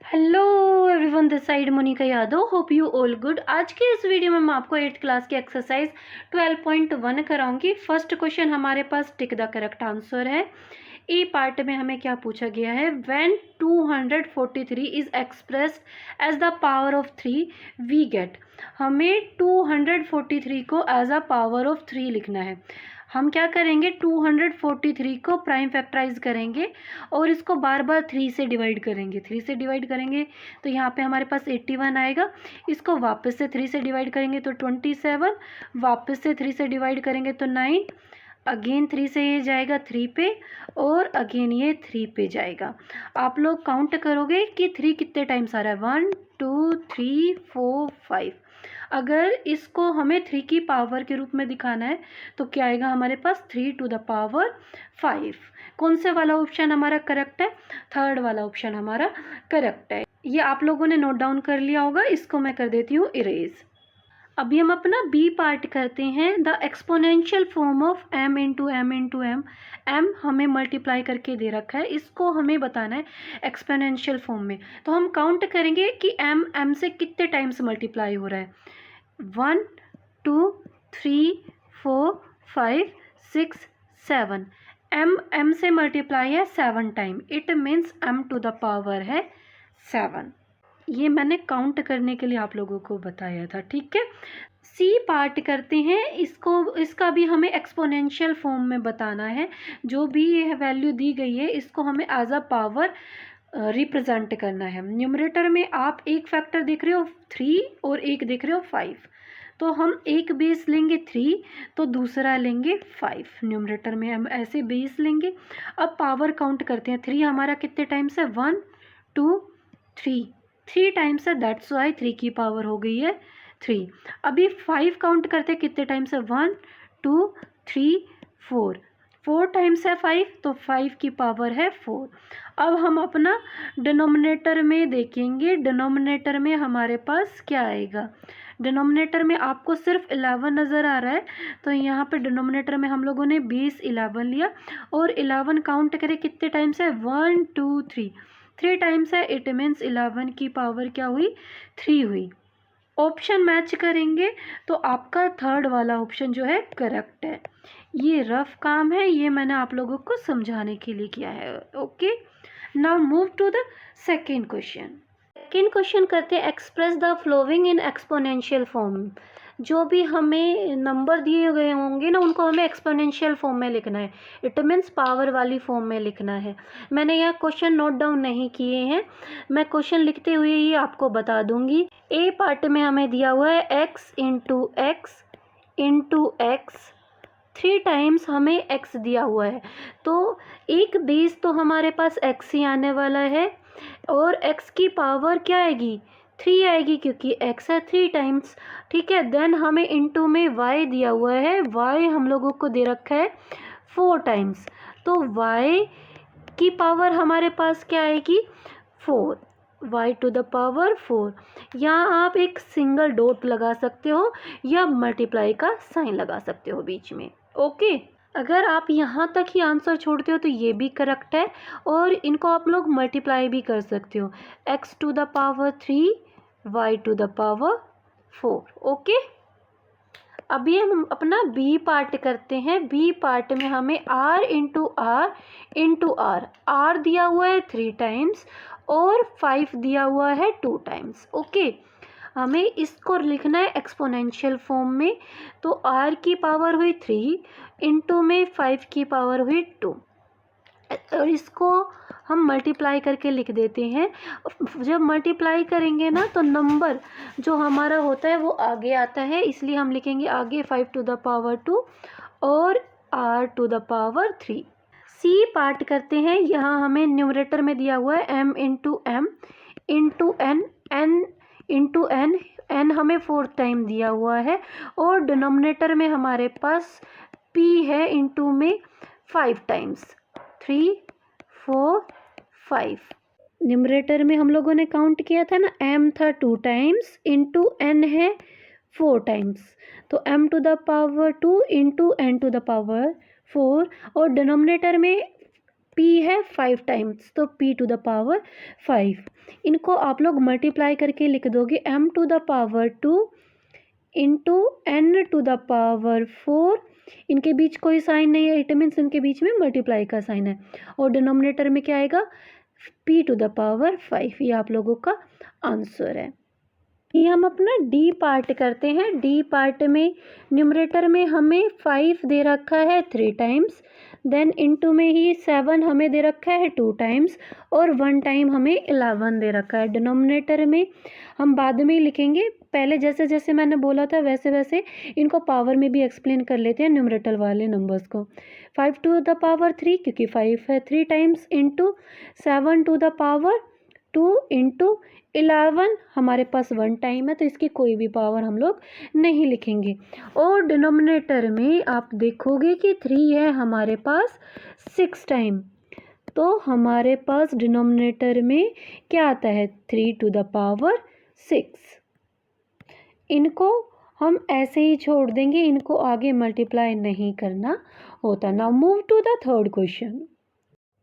Hello everyone, this side Monika Yadav. Hope you all good. आज के इस वीडियो में मैं आपको 8th क्लास की एक्सरसाइज 12.1 कराऊंगी। फर्स्ट क्वेश्चन हमारे पास टिक द करेक्ट आंसर है। ए पार्ट में हमें क्या पूछा गया है, when 243 is expressed as the power of 3 we get. हमें 243 को एज अ पावर ऑफ 3 लिखना है। हम क्या करेंगे, 243 को प्राइम फैक्टराइज करेंगे और इसको बार बार 3 से डिवाइड करेंगे। 3 से डिवाइड करेंगे तो यहाँ पे हमारे पास 81 आएगा। इसको वापस से 3 से डिवाइड करेंगे तो 27, वापस से 3 से डिवाइड करेंगे तो 9, अगेन 3 से ये जाएगा 3 पे और अगेन ये 3 पे जाएगा। आप लोग काउंट करोगे कि 3 कितने टाइम्स आ रहा है, 1 2 3 4 5। अगर इसको हमें 3 की पावर के रूप में दिखाना है तो क्या आएगा हमारे पास, 3 टू द पावर 5। कौन से वाला ऑप्शन हमारा करेक्ट है, थर्ड वाला ऑप्शन हमारा करेक्ट है। ये आप लोगों ने नोट डाउन कर लिया होगा। इसको मैं कर देती हूँ इरेज। अभी हम अपना बी पार्ट करते हैं। The exponential form of m into m into m. M हमें मल्टीप्लाई करके दे रखा है, इसको हमें बताना है एक्सपोनेंशियल फॉर्म में। तो हम काउंट करेंगे कि m से कितने टाइम्स मल्टीप्लाई हो रहा है। 1 2 3 4 5 6 7। m से मल्टीप्लाई है 7 time, it means m to the power है 7। ये मैंने काउंट करने के लिए आप लोगों को बताया था, ठीक है। सी पार्ट करते हैं। इसका भी हमें एक्सपोनेंशियल फॉर्म में बताना है। जो भी ये वैल्यू दी गई है इसको हमें एज अ पावर रिप्रेजेंट करना है। न्यूमरेटर में आप एक फैक्टर देख रहे हो 3 और एक देख रहे हो 5, तो हम एक बेस लेंगे 3 तो दूसरा लेंगे 5। न्यूमरेटर में हम ऐसे बेस लेंगे। अब पावर काउंट करते हैं। 3 हमारा कितने टाइम्स है, 1 2 3, 3 टाइम्स है, दैट्स वाई 3 की पावर हो गई है 3। अभी 5 काउंट करते हैं, कितने टाइम्स है, 1 2 3 4, 4 टाइम्स है 5 तो 5 की पावर है 4। अब हम अपना डिनोमिनेटर में देखेंगे। डिनोमिनेटर में हमारे पास क्या आएगा, डिनोमिनेटर में आपको सिर्फ 11 नज़र आ रहा है, तो यहाँ पे डिनोमिनेटर में हम लोगों ने 11 लिया और 11 काउंट करें कितने टाइम्स है, 1 2 3, 3 टाइम्स है, इट मीन्स 11 की पावर क्या हुई, 3 हुई। ऑप्शन मैच करेंगे तो आपका थर्ड वाला ऑप्शन जो है करेक्ट है। ये रफ काम है, ये मैंने आप लोगों को समझाने के लिए किया है। Okay, now move to the second question. Second question करते हैं, express the following in exponential form. जो भी हमें नंबर दिए गए होंगे ना, उनको हमें एक्सपोनेंशियल फॉर्म में लिखना है। इट मीन्स पावर वाली फॉर्म में लिखना है। मैंने यह क्वेश्चन नोट डाउन नहीं किए हैं, मैं क्वेश्चन लिखते हुए ही आपको बता दूंगी। ए पार्ट में हमें दिया हुआ है x into x into x, 3 times हमें x दिया हुआ है, तो एक बेस तो हमारे पास x ही आने वाला है और x की पावर क्या आएगी, 3 आएगी, क्योंकि x है 3 टाइम्स, ठीक है। देन हमें इंटू में y दिया हुआ है, y हम लोगों को दे रखा है 4 टाइम्स, तो y की पावर हमारे पास क्या आएगी, 4, y टू द पावर 4। यहाँ आप एक सिंगल डॉट लगा सकते हो या मल्टीप्लाई का साइन लगा सकते हो बीच में। ओके, अगर आप यहाँ तक ही आंसर छोड़ते हो तो ये भी करेक्ट है और इनको आप लोग मल्टीप्लाई भी कर सकते हो, x to the power 3 y to the power 4। Okay, अभी हम अपना बी पार्ट करते हैं। बी पार्ट में हमें r इंटू आर, आर दिया हुआ है 3 टाइम्स और 5 दिया हुआ है 2 टाइम्स। ओके, हमें इसको लिखना है एक्सपोनेंशियल फॉर्म में, तो r की पावर हुई 3 इंटू में 5 की पावर हुई 2 और इसको हम मल्टीप्लाई करके लिख देते हैं। जब मल्टीप्लाई करेंगे ना तो नंबर जो हमारा होता है वो आगे आता है, इसलिए हम लिखेंगे आगे 5 टू द पावर 2 और r to the power 3। C part करते हैं। यहाँ हमें न्यूमरेटर में दिया हुआ है m into m into n, n into n, n हमें 4 टाइम दिया हुआ है और डिनोमिनेटर में हमारे पास p है इंटू में 5 टाइम्स, 3 4 5। न्यूमरेटर में हम लोगों ने काउंट किया था ना, m था 2 टाइम्स इंटू n है 4 टाइम्स, तो m to the power 2 into n to the power 4 और डिनोमिनेटर में p है 5 टाइम्स, तो p टू द पावर 5। इनको आप लोग मल्टीप्लाई करके लिख दोगे m to the power 2 into n to the power 4। इनके बीच कोई साइन नहीं है, इट मीन्स इनके बीच में मल्टीप्लाई का साइन है। और डिनोमिनेटर में क्या आएगा, p टू द पावर 5। ये आप लोगों का आंसर है। ये हम अपना डी पार्ट करते हैं। डी पार्ट में न्यूमरेटर में हमें 5 दे रखा है 3 टाइम्स, देन इनटू में ही 7 हमें दे रखा है 2 टाइम्स, और 1 टाइम हमें 11 दे रखा है। डिनोमिनेटर में हम बाद में ही लिखेंगे, पहले जैसे जैसे मैंने बोला था वैसे वैसे इनको पावर में भी एक्सप्लेन कर लेते हैं न्यूमरेटर वाले नंबर्स को। 5 टू द पावर 3 क्योंकि 5 है 3 times, into 7 to the power 2 into 11 हमारे पास 1 टाइम है, तो इसकी कोई भी पावर हम लोग नहीं लिखेंगे। और डिनोमिनेटर में आप देखोगे कि 3 है हमारे पास 6 टाइम, तो हमारे पास डिनोमिनेटर में क्या आता है 3 टू द पावर 6। इनको हम ऐसे ही छोड़ देंगे, इनको आगे मल्टीप्लाई नहीं करना होता। Now move to the third question.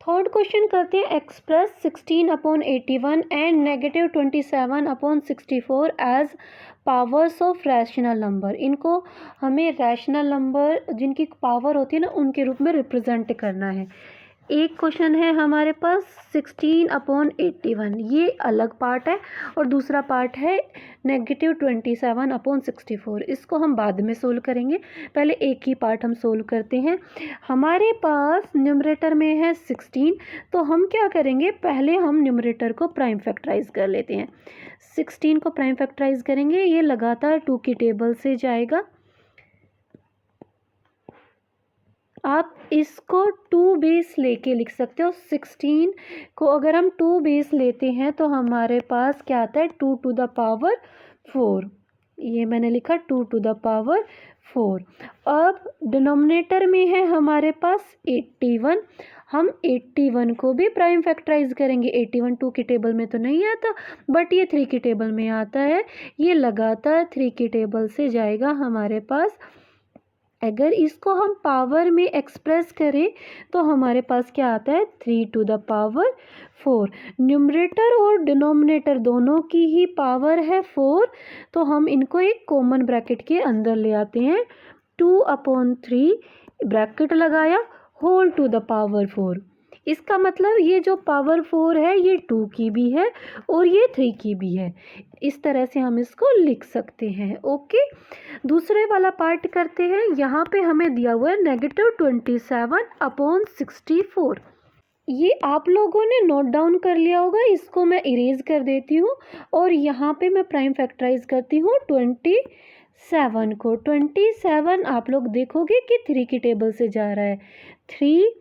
Third question करते हैं, express 16/81 and -27/64 as powers of rational number. इनको हमें रैशनल नंबर जिनकी पावर होती है ना उनके रूप में रिप्रेजेंट करना है। एक क्वेश्चन है हमारे पास 16/81, ये अलग पार्ट है, और दूसरा पार्ट है -27/64। इसको हम बाद में सोल्व करेंगे, पहले एक ही पार्ट हम सोल्व करते हैं। हमारे पास न्यूमरेटर में है 16, तो हम क्या करेंगे, पहले हम न्यूमरेटर को प्राइम फैक्टराइज कर लेते हैं। 16 को प्राइम फैक्टराइज करेंगे, ये लगातार 2 की टेबल से जाएगा। आप इसको 2 बेस लेके लिख सकते हो। 16 को अगर हम 2 बेस लेते हैं तो हमारे पास क्या आता है 2 टू द पावर 4। ये मैंने लिखा 2 टू द पावर 4। अब डिनोमिनेटर में है हमारे पास 81, हम 81 को भी प्राइम फैक्टराइज करेंगे। 81 2 की टेबल में तो नहीं आता, बट ये 3 की टेबल में आता है। ये लगातार 3 की टेबल से जाएगा हमारे पास। अगर इसको हम पावर में एक्सप्रेस करें तो हमारे पास क्या आता है 3 टू द पावर 4। न्यूमरेटर और डिनोमिनेटर दोनों की ही पावर है 4, तो हम इनको एक कॉमन ब्रैकेट के अंदर ले आते हैं। 2/3 ब्रैकेट लगाया, होल टू द पावर 4। इसका मतलब ये जो पावर 4 है ये 2 की भी है और ये 3 की भी है। इस तरह से हम इसको लिख सकते हैं। ओके, दूसरे वाला पार्ट करते हैं। यहाँ पे हमें दिया हुआ है -27/64। ये आप लोगों ने नोट डाउन कर लिया होगा, इसको मैं इरेज कर देती हूँ और यहाँ पे मैं प्राइम फैक्टराइज करती हूँ 27 को। 27 आप लोग देखोगे कि 3 की टेबल से जा रहा है, 3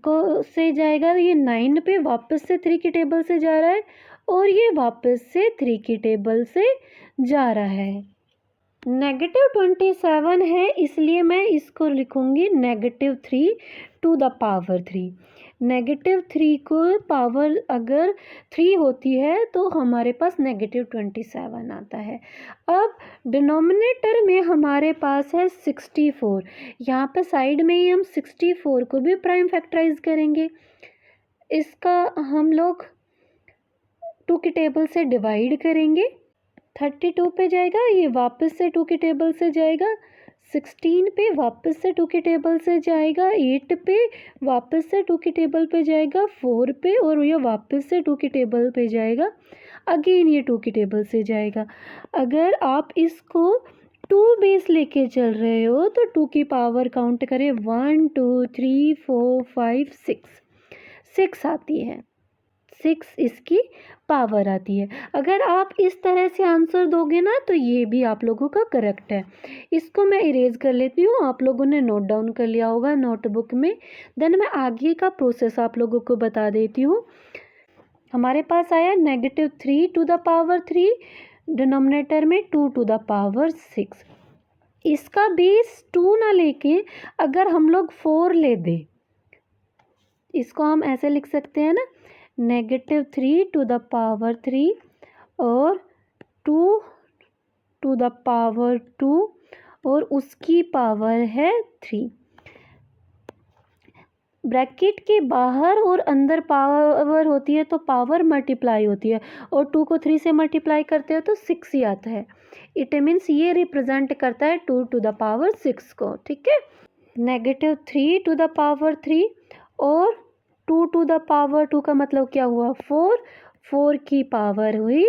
को से जाएगा, ये 9 पे वापस से 3 की टेबल से जा रहा है और ये वापस से 3 की टेबल से जा रहा है। -27 है, इसलिए मैं इसको लिखूंगी -3 टू द पावर 3। -3 को पावर अगर 3 होती है तो हमारे पास -27 आता है। अब डिनोमिनेटर में हमारे पास है 64। यहाँ पे साइड में ही हम 64 को भी प्राइम फैक्टराइज करेंगे। इसका हम लोग 2 की टेबल से डिवाइड करेंगे, 32 पे जाएगा, ये वापस से 2 की टेबल से जाएगा, 16 पे वापस से 2 की टेबल से जाएगा, 8 पे वापस से 2 की टेबल पे जाएगा, 4 पे, और ये वापस से 2 की टेबल पे जाएगा, अगेन ये 2 की टेबल से जाएगा। अगर आप इसको 2 बेस लेके चल रहे हो तो 2 की पावर काउंट करें, 1 2 3 4 5 6 आती है, 6 इसकी पावर आती है। अगर आप इस तरह से आंसर दोगे ना तो ये भी आप लोगों का करेक्ट है। इसको मैं इरेज कर लेती हूँ, आप लोगों ने नोट डाउन कर लिया होगा नोटबुक में। देन मैं आगे का प्रोसेस आप लोगों को बता देती हूँ। हमारे पास आया -3 टू द पावर 3, डिनोमिनेटर में 2 टू द पावर 6। इसका बेस 2 ना लेके अगर हम लोग 4 ले दें, इसको हम ऐसे लिख सकते हैं ना, -3 टू द पावर 3 और 2 टू द पावर 2 और उसकी पावर है 3। ब्रैकेट के बाहर और अंदर पावर होती है तो पावर मल्टीप्लाई होती है, और 2 को 3 से मल्टीप्लाई करते हो तो 6 ही आता है। इट मीन्स ये रिप्रेजेंट करता है 2 टू द पावर 6 को, ठीक है। -3 टू द पावर 3 और 2 टू द पावर 2 का मतलब क्या हुआ 4, 4 की पावर हुई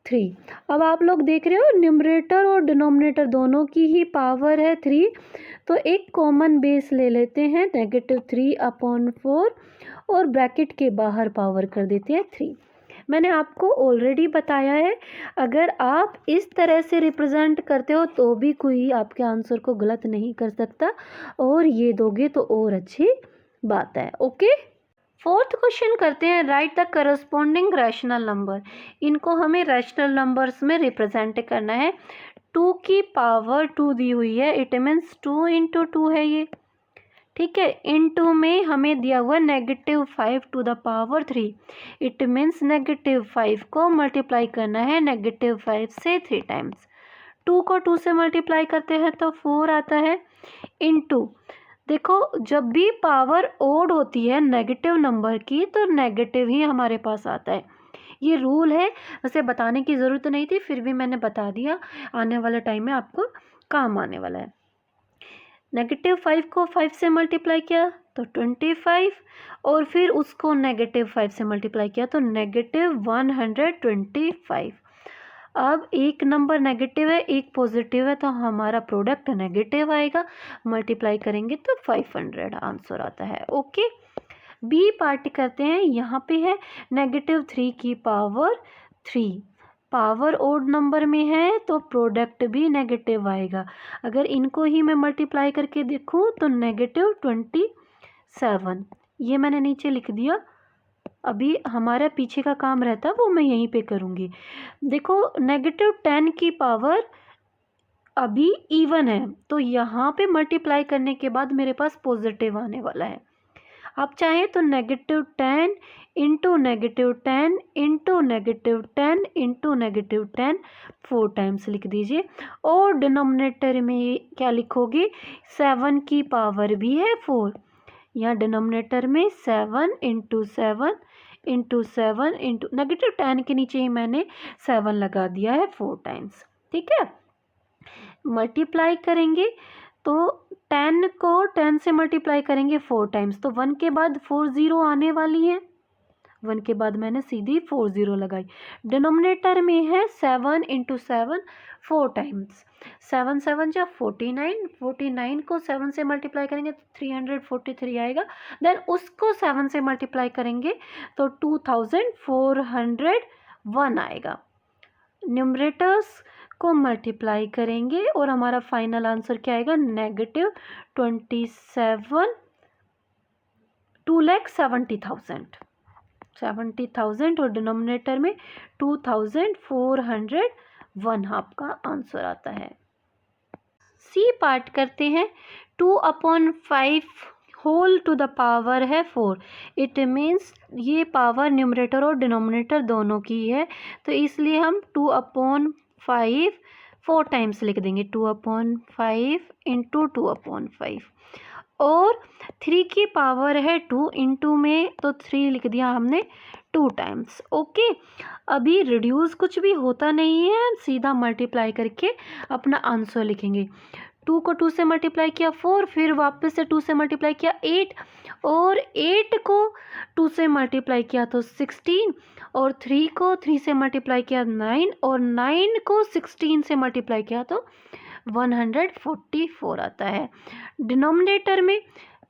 3। अब आप लोग देख रहे हो न्यूमरेटर और डिनोमिनेटर दोनों की ही पावर है 3, तो एक कॉमन बेस ले लेते हैं -3/4 और ब्रैकेट के बाहर पावर कर देते हैं 3। मैंने आपको ऑलरेडी बताया है, अगर आप इस तरह से रिप्रेजेंट करते हो तो भी कोई आपके आंसर को गलत नहीं कर सकता, और ये दोगे तो और अच्छी बात है। ओके, फोर्थ क्वेश्चन करते हैं, right the corresponding rational number. इनको हमें रैशनल नंबर्स में रिप्रेजेंट करना है। 2 की पावर 2 दी हुई है, इट मीन्स 2 इंटू 2 है ये, ठीक है। इनटू में हमें दिया हुआ -5 to the power 3, it means -5 को मल्टीप्लाई करना है -5 से 3 टाइम्स। 2 को 2 से मल्टीप्लाई करते हैं तो 4 आता है, इनटू देखो जब भी पावर ओड होती है नेगेटिव नंबर की तो नेगेटिव ही हमारे पास आता है। ये रूल है, वैसे बताने की ज़रूरत नहीं थी, फिर भी मैंने बता दिया, आने वाले टाइम में आपको काम आने वाला है। -5 को 5 से मल्टीप्लाई किया तो 25, और फिर उसको -5 से मल्टीप्लाई किया तो -125। अब एक नंबर नेगेटिव है, एक पॉजिटिव है, तो हमारा प्रोडक्ट नेगेटिव आएगा, मल्टीप्लाई करेंगे तो 500 आंसर आता है। ओके, बी पार्ट करते हैं। यहाँ पे है -3 की पावर 3, पावर ओड नंबर में है तो प्रोडक्ट भी नेगेटिव आएगा। अगर इनको ही मैं मल्टीप्लाई करके देखूँ तो -27, ये मैंने नीचे लिख दिया। अभी हमारा पीछे का काम रहता है वो मैं यहीं पे करूँगी। देखो -10 की पावर अभी इवन है, तो यहाँ पे मल्टीप्लाई करने के बाद मेरे पास पॉजिटिव आने वाला है। आप चाहें तो -10 इंटू -10 इंटू -10 इंटू -10 4 टाइम्स लिख दीजिए, और डिनोमिनेटर में क्या लिखोगे 7 की पावर भी है 4, यहाँ डिनोमिनेटर में 7 इंटू 7 इंटू 7 इंटू -10 के नीचे ही मैंने 7 लगा दिया है 4 टाइम्स, ठीक है। मल्टीप्लाई करेंगे तो 10 को 10 से मल्टीप्लाई करेंगे 4 टाइम्स, तो 1 के बाद 4 0 आने वाली है, 1 के बाद मैंने सीधी 4 0 लगाई। डिनोमिनेटर में है 7 इंटू 7 4 टाइम्स, 7 7 जा 49, 49 को 7 से मल्टीप्लाई करेंगे तो 343 आएगा। देन उसको 7 से मल्टीप्लाई करेंगे तो 2401 आएगा। न्यूमरेटर्स को मल्टीप्लाई करेंगे और हमारा फाइनल आंसर क्या आएगा -27 2,70,000 और डिनोमिनेटर में 2401 आपका आंसर आता है। सी पार्ट करते हैं। 2/5 होल टू द पावर है 4, इट मीन्स ये पावर न्यूमरेटर और डिनोमिनेटर दोनों की है, तो इसलिए हम 2/5 4 टाइम्स लिख देंगे, 2/5 इंटू 2/5, और 3 की पावर है 2 इंटू में तो 3 लिख दिया हमने 2 टाइम्स। ओके, अभी रिड्यूस कुछ भी होता नहीं है, सीधा मल्टीप्लाई करके अपना आंसर लिखेंगे। 2 को 2 से मल्टीप्लाई किया 4, फिर वापस से 2 से मल्टीप्लाई किया 8, और 8 को 2 से मल्टीप्लाई किया तो 16, और 3 को 3 से मल्टीप्लाई किया 9, और 9 को 16 से मल्टीप्लाई किया तो 144 आता है। डिनोमिनेटर में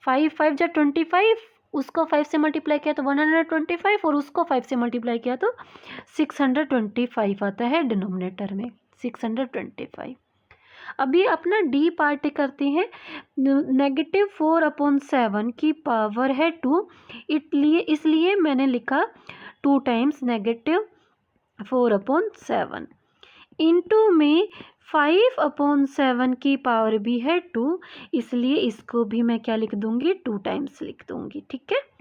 5 5 जा 25, उसको 5 से मल्टीप्लाई किया तो 125, और उसको 5 से मल्टीप्लाई किया तो 625 आता है डिनोमिनेटर में, 625। अभी अपना डी पार्ट करते हैं। -4/7 की पावर है 2, इसलिए मैंने लिखा 2 टाइम्स -4/7, इंटू में 5/7 की पावर भी है 2, इसलिए इसको भी मैं क्या लिख दूंगी 2 टाइम्स लिख दूंगी, ठीक है।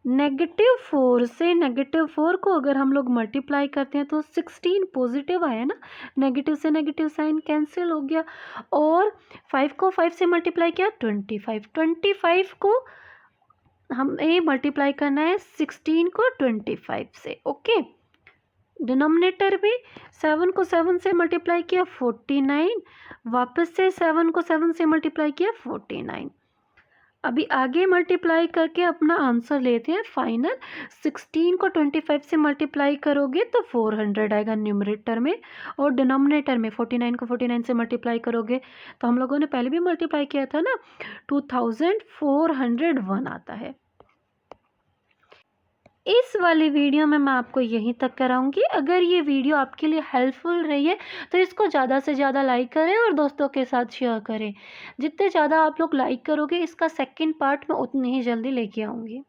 -4 से -4 को अगर हम लोग मल्टीप्लाई करते हैं तो 16 पॉजिटिव आया ना, नेगेटिव से नेगेटिव साइन कैंसिल हो गया, और 5 को 5 से मल्टीप्लाई किया 25, 25 को हमें मल्टीप्लाई करना है 16 को 25 से। ओके, डिनोमिनेटर में 7 को 7 से मल्टीप्लाई किया 49, वापस से 7 को 7 से मल्टीप्लाई किया 49। अभी आगे मल्टीप्लाई करके अपना आंसर लेते हैं फाइनल। 16 को 25 से मल्टीप्लाई करोगे तो 400 आएगा न्यूमरेटर में, और डिनोमिनेटर में 49 को 49 से मल्टीप्लाई करोगे तो हम लोगों ने पहले भी मल्टीप्लाई किया था ना, 2401 आता है। इस वाली वीडियो में मैं आपको यहीं तक कराऊंगी। अगर ये वीडियो आपके लिए हेल्पफुल रही है तो इसको ज़्यादा से ज़्यादा लाइक करें और दोस्तों के साथ शेयर करें। जितने ज़्यादा आप लोग लाइक करोगे इसका सेकंड पार्ट मैं उतनी ही जल्दी लेके आऊँगी।